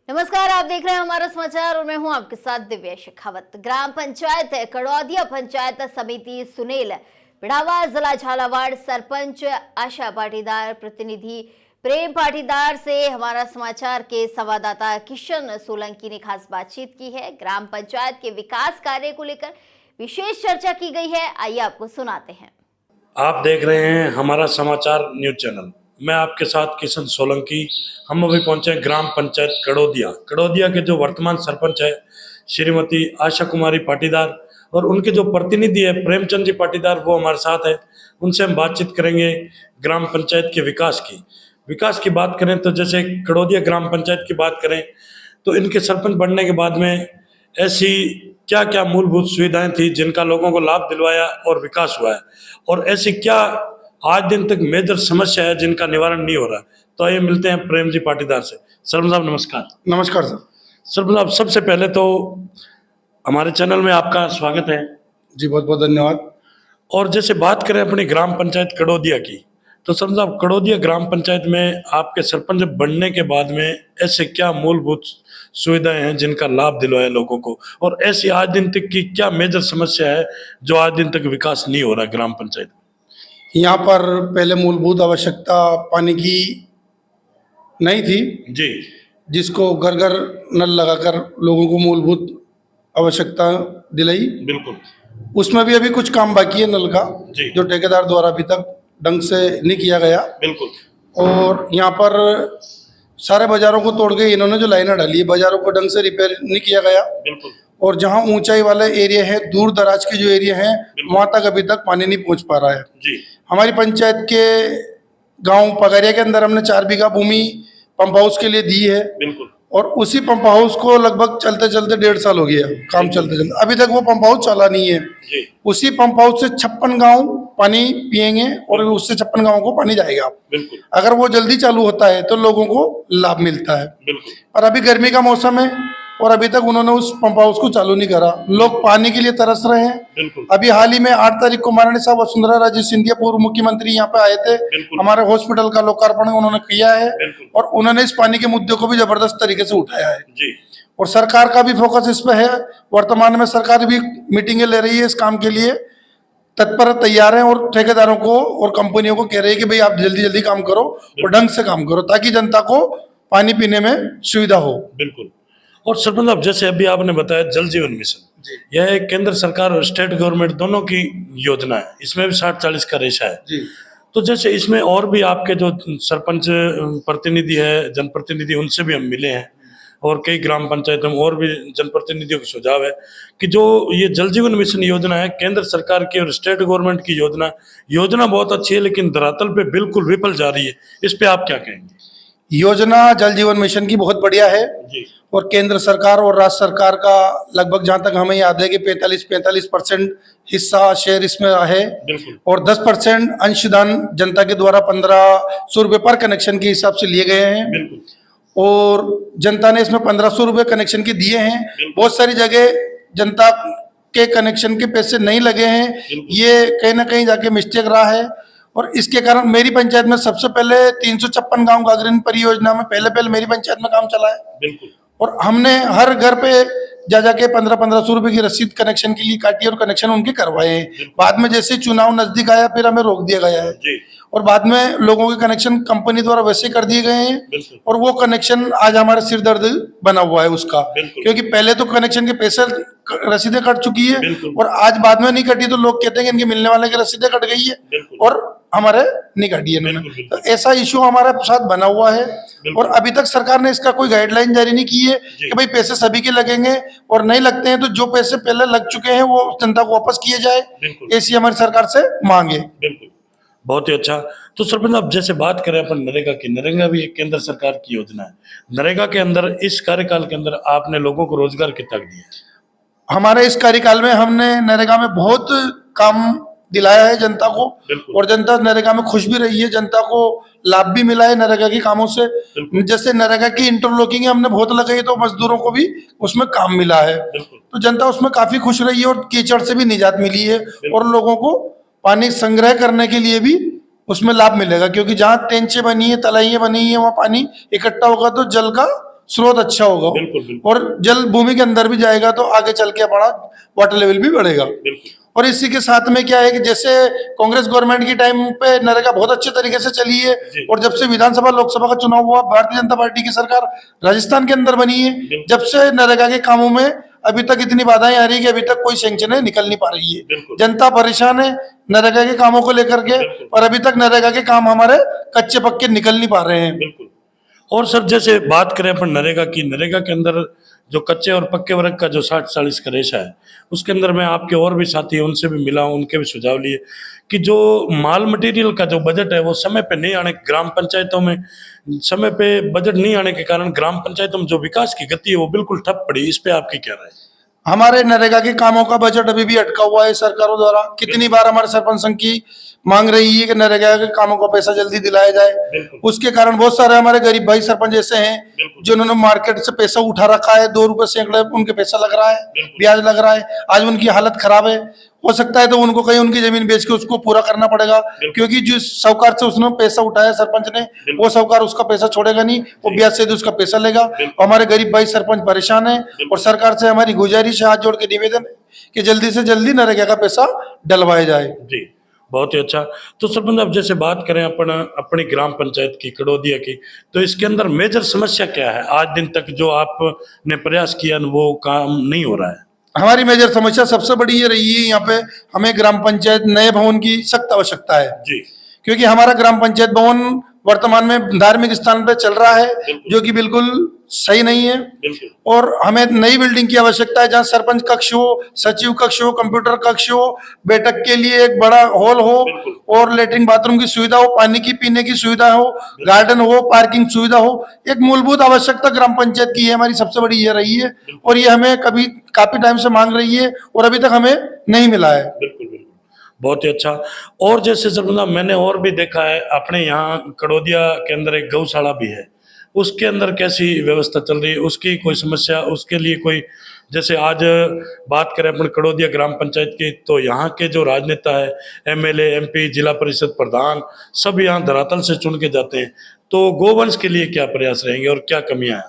नमस्कार, आप देख रहे हैं हमारा समाचार और मैं हूं आपके साथ दिव्या शेखावत। ग्राम पंचायत कड़ौदिया पंचायत समिति सुनील पिड़ावा, जिला झालावाड़ सरपंच आशा पाटीदार, प्रतिनिधि प्रेम पाटीदार से हमारा समाचार के संवाददाता किशन सोलंकी ने खास बातचीत की है। ग्राम पंचायत के विकास कार्य को लेकर विशेष चर्चा की गई है। आइए आपको सुनाते हैं। आप देख रहे हैं हमारा समाचार न्यूज चैनल। मैं आपके साथ किशन सोलंकी। हम अभी पहुंचे हैं ग्राम पंचायत कड़ौदिया के जो वर्तमान सरपंच है श्रीमती आशा कुमारी पाटीदार और उनके जो प्रतिनिधि है प्रेमचंद जी पाटीदार, वो हमारे साथ है। उनसे हम बातचीत करेंगे ग्राम पंचायत के विकास की बात करें तो जैसे कड़ौदिया ग्राम पंचायत की बात करें तो इनके सरपंच बनने के बाद में ऐसी क्या क्या मूलभूत सुविधाएं थी जिनका लोगों को लाभ दिलवाया और विकास हुआ है, और ऐसी क्या आज दिन तक मेजर समस्या है जिनका निवारण नहीं हो रहा। तो आइए मिलते हैं प्रेम जी पाटीदार से। सरपंच साहब नमस्कार। नमस्कार सर। सरपंच साहब, सबसे पहले तो हमारे चैनल में आपका स्वागत है। जी बहुत बहुत धन्यवाद। और जैसे बात करें अपनी ग्राम पंचायत कड़ौदिया की, तो सरपंच साहब कड़ौदिया ग्राम पंचायत में आपके सरपंच बनने के बाद में ऐसे क्या मूलभूत सुविधाएं हैं जिनका लाभ दिलवाया लोगों को, और ऐसी आज दिन तक की क्या मेजर समस्या है जो आज दिन तक विकास नहीं हो रहा ग्राम पंचायत? यहाँ पर पहले मूलभूत आवश्यकता पानी की नहीं थी, जी जिसको घर घर नल लगाकर लोगों को मूलभूत आवश्यकता दिलाई। बिल्कुल। उसमें भी अभी कुछ काम बाकी है नल का, जी। जो ठेकेदार द्वारा अभी तक ढंग से नहीं किया गया। बिल्कुल। और यहाँ पर सारे बाजारों को तोड़ के इन्होंने जो लाइनें डाली है, बाजारों को ढंग से रिपेयर नहीं किया गया। बिल्कुल। और जहाँ ऊंचाई वाले एरिया है, दूर दराज के जो एरिया है, वहां तक अभी तक पानी नहीं पहुंच पा रहा है। जी। हमारी पंचायत के गांव पगरिया के अंदर हमने 4 बीघा भूमि पंप हाउस के लिए दी है। बिल्कुल। और उसी पंप हाउस को लगभग चलते चलते 1.5 साल हो गया, काम चलते चलते अभी तक वो पंप हाउस चला नहीं है। जी। उसी पंप हाउस से 56 गांव पानी पिएंगे और उससे 56 गांव को पानी जाएगा। बिल्कुल। अगर वो जल्दी चालू होता है तो लोगों को लाभ मिलता है। बिल्कुल। और अभी गर्मी का मौसम है और अभी तक उन्होंने उस पंप हाउस को चालू नहीं करा। लोग पानी के लिए तरस रहे हैं। बिल्कुल। अभी हाल ही में 8 तारीख को महारानी साहब वसुंधरा राजे सिंधिया पूर्व मुख्यमंत्री यहाँ पे आए थे। बिल्कुल। हमारे हॉस्पिटल का लोकार्पण उन्होंने किया है। बिल्कुल। और उन्होंने इस पानी के मुद्दे को भी जबरदस्त तरीके से उठाया है। जी। और सरकार का भी फोकस इस पे है। वर्तमान में सरकार भी मीटिंगें ले रही है, इस काम के लिए तत्पर तैयार है और ठेकेदारों को और कंपनियों को कह रही है कि भाई आप जल्दी जल्दी काम करो और ढंग से काम करो ताकि जनता को पानी पीने में सुविधा हो। बिल्कुल। और सरपंच साहब, जैसे अभी आपने बताया जल जीवन मिशन, यह एक केंद्र सरकार और स्टेट गवर्नमेंट दोनों की योजना है। इसमें भी 60-40 का रेशा है। जी। तो जैसे इसमें और भी आपके जो सरपंच प्रतिनिधि है, जनप्रतिनिधि, उनसे भी हम मिले हैं और कई ग्राम पंचायतों में और भी जनप्रतिनिधियों का सुझाव है कि जो ये जल जीवन मिशन योजना है केंद्र सरकार की और स्टेट गवर्नमेंट की योजना बहुत अच्छी है, लेकिन धरातल पे बिल्कुल विफल जा रही है। इस पे आप क्या कहेंगे? योजना जल जीवन मिशन की बहुत बढ़िया है। जी। और केंद्र सरकार और राज्य सरकार का लगभग जहां तक हमें याद है कि 45% हिस्सा शेयर इसमें है। बिल्कुल। और 10% अंशदान जनता के द्वारा 1500 रुपये पर कनेक्शन के हिसाब से लिए गए हैं। बिल्कुल। और जनता ने इसमें 1500 रुपये कनेक्शन के दिए हैं। बहुत सारी जगह जनता के कनेक्शन के पैसे नहीं लगे हैं, ये कहीं ना कहीं जाके मिस्टेक रहा है। और इसके कारण मेरी पंचायत में सबसे पहले 356 गांव गागरीन परियोजना में पहले मेरी पंचायत में काम चला है। बिल्कुल। और हमने हर घर पे जाके 1500 रुपए की रसीद कनेक्शन के लिए काटी और कनेक्शन उनके करवाए। बाद में जैसे चुनाव नजदीक आया फिर हमें रोक दिया गया है। जी। और बाद में लोगों के कनेक्शन कंपनी द्वारा वैसे कर दिए गए हैं। और वो कनेक्शन आज हमारे सिर दर्द बना हुआ है उसका, क्योंकि पहले तो कनेक्शन के पैसे रसीदें कट चुकी है और आज बाद में नहीं कटी तो लोग कहते हैं कि इनके मिलने वाले की रसीदें कट गई है और हमारे नहीं काटी है इन्होंने। तो ऐसा इश्यू हमारे साथ बना हुआ है। और अभी तक सरकार ने इसका कोई गाइडलाइन जारी नहीं की है कि भाई पैसे सभी के लगेंगे, और नहीं लगते हैं तो जो पैसे पहले लग चुके हैं वो जनता को वापस किए जाए, ऐसी हमारी सरकार से मांग है। बिल्कुल। बहुत ही अच्छा। तो सरपंच साहब, जैसे बात करें अपन नरेगा की, नरेगा भी एक केंद्र सरकार की योजना है। नरेगा के अंदर इस कार्यकाल के अंदर आपने लोगों को रोजगार कितना दिया? हमारे इस कार्यकाल में हमने नरेगा में बहुत काम दिलाया है जनता को, और जनता नरेगा में खुश भी रही है। जनता को लाभ भी मिला है नरेगा के कामों से। जैसे नरेगा की इंटरलॉकिंग हमने बहुत लगाई तो मजदूरों को भी उसमें काम मिला है। तो जनता उसमें काफी खुश रही है और कीचड़ से भी निजात मिली है और लोगों को पानी संग्रह करने के लिए भी उसमें लाभ मिलेगा, क्योंकि जहाँ टेंचे बनी है, तलाइयां बनी है, वहाँ पानी इकट्ठा होगा तो जल का स्रोत अच्छा होगा बिल्कुल, बिल्कुल। और जल भूमि के अंदर भी जाएगा तो आगे चल के हमारा वाटर लेवल भी बढ़ेगा। बिल्कुल और इसी के साथ में क्या है कि जैसे कांग्रेस गवर्नमेंट की टाइम पे नरेगा बहुत अच्छे तरीके से चली है जी। और जब से विधानसभा लोकसभा का चुनाव हुआ भारतीय जनता पार्टी की सरकार राजस्थान के अंदर बनी है, बिल्कुल। जब से नरेगा के कामों में अभी तक इतनी बाधाएं आ रही है कि अभी तक कोई सैंक्शन निकल नहीं पा रही है। बिल्कुल। जनता परेशान है नरेगा के कामों को लेकर के बिल्कुल। और अभी तक नरेगा के काम हमारे कच्चे पक्के निकल नहीं पा रहे हैं। बिल्कुल। और सर जैसे बात करें अपन नरेगा की, नरेगा के अंदर जो कच्चे और पक्के वर्ग का जो 60-40 का रेशा है, उसके अंदर मैं आपके और भी साथी हैं उनसे भी मिला हूं, उनके भी सुझाव लिए कि जो माल मटेरियल का जो बजट है वो समय पे नहीं आने, ग्राम पंचायतों में समय पे बजट नहीं आने के कारण ग्राम पंचायतों में जो विकास की गति है वो बिल्कुल ठप पड़ी। इस पे आपकी क्या राय है? हमारे नरेगा के कामों का बजट अभी भी अटका हुआ है सरकारों द्वारा। कितनी बार हमारे सरपंच संघ की मांग रही है कि नरेगा के कामों का पैसा जल्दी दिलाया जाए। बिल्कुल। उसके कारण बहुत सारे हमारे गरीब भाई सरपंच ऐसे हैं बिल्कुल। जिन्होंने मार्केट से पैसा उठा रखा है, 2 रुपए सैकड़े उनके पैसा लग रहा है, बिल्कुल। ब्याज लग रहा है, आज उनकी हालत खराब है। हो सकता है तो उनको कहीं उनकी जमीन बेच के उसको पूरा करना पड़ेगा, क्योंकि जो साहूकार से उसने पैसा उठाया सरपंच ने, वो साहूकार उसका पैसा छोड़ेगा नहीं, वो ब्याज से उसका पैसा लेगा। हमारे गरीब भाई सरपंच परेशान है और सरकार से हमारी गुजारिश है, हाथ जोड़ के निवेदन है कि जल्दी से जल्दी नरेगा का पैसा डलवाया जाए। जी, बहुत ही अच्छा। तो सरपंच अब जैसे बात करें अपन अपनी ग्राम पंचायत की कड़ोदिया की, तो इसके अंदर मेजर समस्या क्या है? आज दिन तक जो आपने प्रयास किया वो काम नहीं हो रहा है। हमारी मेजर समस्या सबसे बड़ी ये रही है, यहाँ पे हमें ग्राम पंचायत नए भवन की सख्त आवश्यकता है, जी। क्योंकि हमारा ग्राम पंचायत भवन वर्तमान में धार्मिक स्थान पे चल रहा है जो कि बिल्कुल सही नहीं है। बिल्कुल। और हमें नई बिल्डिंग की आवश्यकता है जहाँ सरपंच कक्ष हो, सचिव कक्ष हो, कंप्यूटर कक्ष हो, बैठक के लिए एक बड़ा हॉल हो और लेटरिन बाथरूम की सुविधा हो, पानी की पीने की सुविधा हो, गार्डन हो, पार्किंग सुविधा हो। एक मूलभूत आवश्यकता ग्राम पंचायत की है, हमारी सबसे बड़ी ये रही है और ये हमें काफी टाइम से मांग रही है और अभी तक हमें नहीं मिला है। बिल्कुल बिल्कुल, बहुत ही अच्छा। और जैसे सरपंच मैंने और भी देखा है अपने यहाँ कड़ोदिया के अंदर एक गौशाला भी है, उसके अंदर कैसी व्यवस्था चल रही है? उसकी कोई समस्या, उसके लिए कोई, जैसे आज बात करें अपन कड़ोदिया ग्राम पंचायत की, तो यहाँ के जो राजनेता है, एमएलए, एमपी, जिला परिषद प्रधान, सब यहाँ धरातल से चुन के जाते हैं, तो गोवंश के लिए क्या प्रयास रहेंगे और क्या कमियां हैं?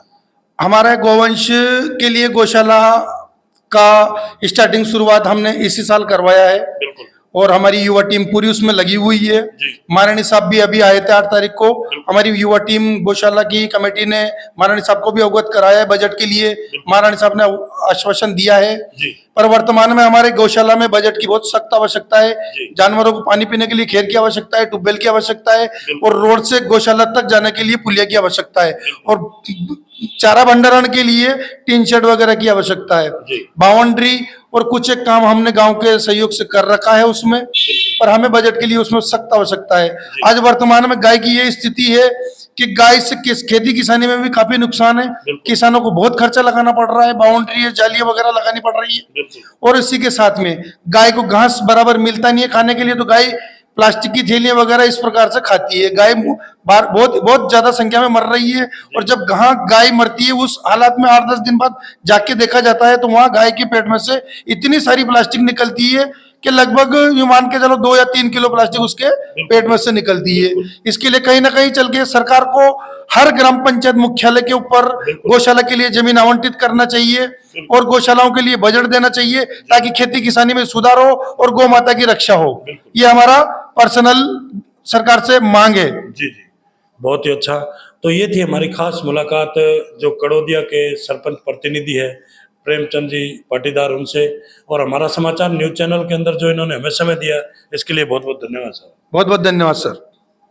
हमारे गोवंश के लिए गौशाला का स्टार्टिंग शुरुआत हमने इसी साल करवाया है बिल्कुल। और हमारी युवा टीम पूरी उसमें लगी हुई है। महारानी साहब भी अभी आए थे 8 तारीख को। हमारी युवा टीम गौशाला की कमेटी ने महारानी साहब को भी अवगत कराया है बजट के लिए। महारानी साहब ने आश्वासन दिया है। पर वर्तमान में हमारे गौशाला में बजट की बहुत सख्त आवश्यकता है। जानवरों को पानी पीने के लिए खेर की आवश्यकता है, ट्यूबवेल की आवश्यकता है और रोड से गौशाला तक जाने के लिए पुलिया की आवश्यकता है और चारा भंडारण के लिए टीन शेड वगैरह की आवश्यकता है। बाउंड्री और कुछ एक काम हमने गांव के सहयोग से कर रखा है उसमें, पर हमें बजट के लिए उसमें सख्त आवश्यकता है। आज वर्तमान में गाय की ये स्थिति है कि गाय से खेती किसानी में भी काफी नुकसान है। किसानों को बहुत खर्चा लगाना पड़ रहा है, बाउंड्री है, जालियां वगैरह लगानी पड़ रही है और इसी के साथ में गाय को घास बराबर मिलता नहीं है खाने के लिए, तो गाय प्लास्टिक की थैलियां वगैरह इस प्रकार से खाती है। गाय बहुत ज्यादा संख्या में मर रही है और जब गाय मरती है उस हालात में 8-10 दिन बाद जाके देखा जाता है तो वहां गाय के पेट में से इतनी सारी प्लास्टिक निकलती है कि लगभग यूं मान के चलो 2 या 3 किलो प्लास्टिक उसके पेट में से निकलती है। इसके लिए कहीं ना कहीं चल के सरकार को हर ग्राम पंचायत मुख्यालय के ऊपर गौशाला के लिए जमीन आवंटित करना चाहिए और गौशालाओं के लिए बजट देना चाहिए ताकि खेती किसानी में सुधार हो और गौ माता की रक्षा हो। ये हमारा पर्सनल सरकार से मांग है। जी जी, बहुत ही अच्छा। तो ये थी हमारी खास मुलाकात जो कड़ोदिया के सरपंच प्रतिनिधि है प्रेमचंद जी पाटीदार, उनसे, और हमारा समाचार न्यूज चैनल के अंदर जो इन्होंने हमें समय दिया, इसके लिए बहुत बहुत धन्यवाद सर। बहुत बहुत धन्यवाद सर।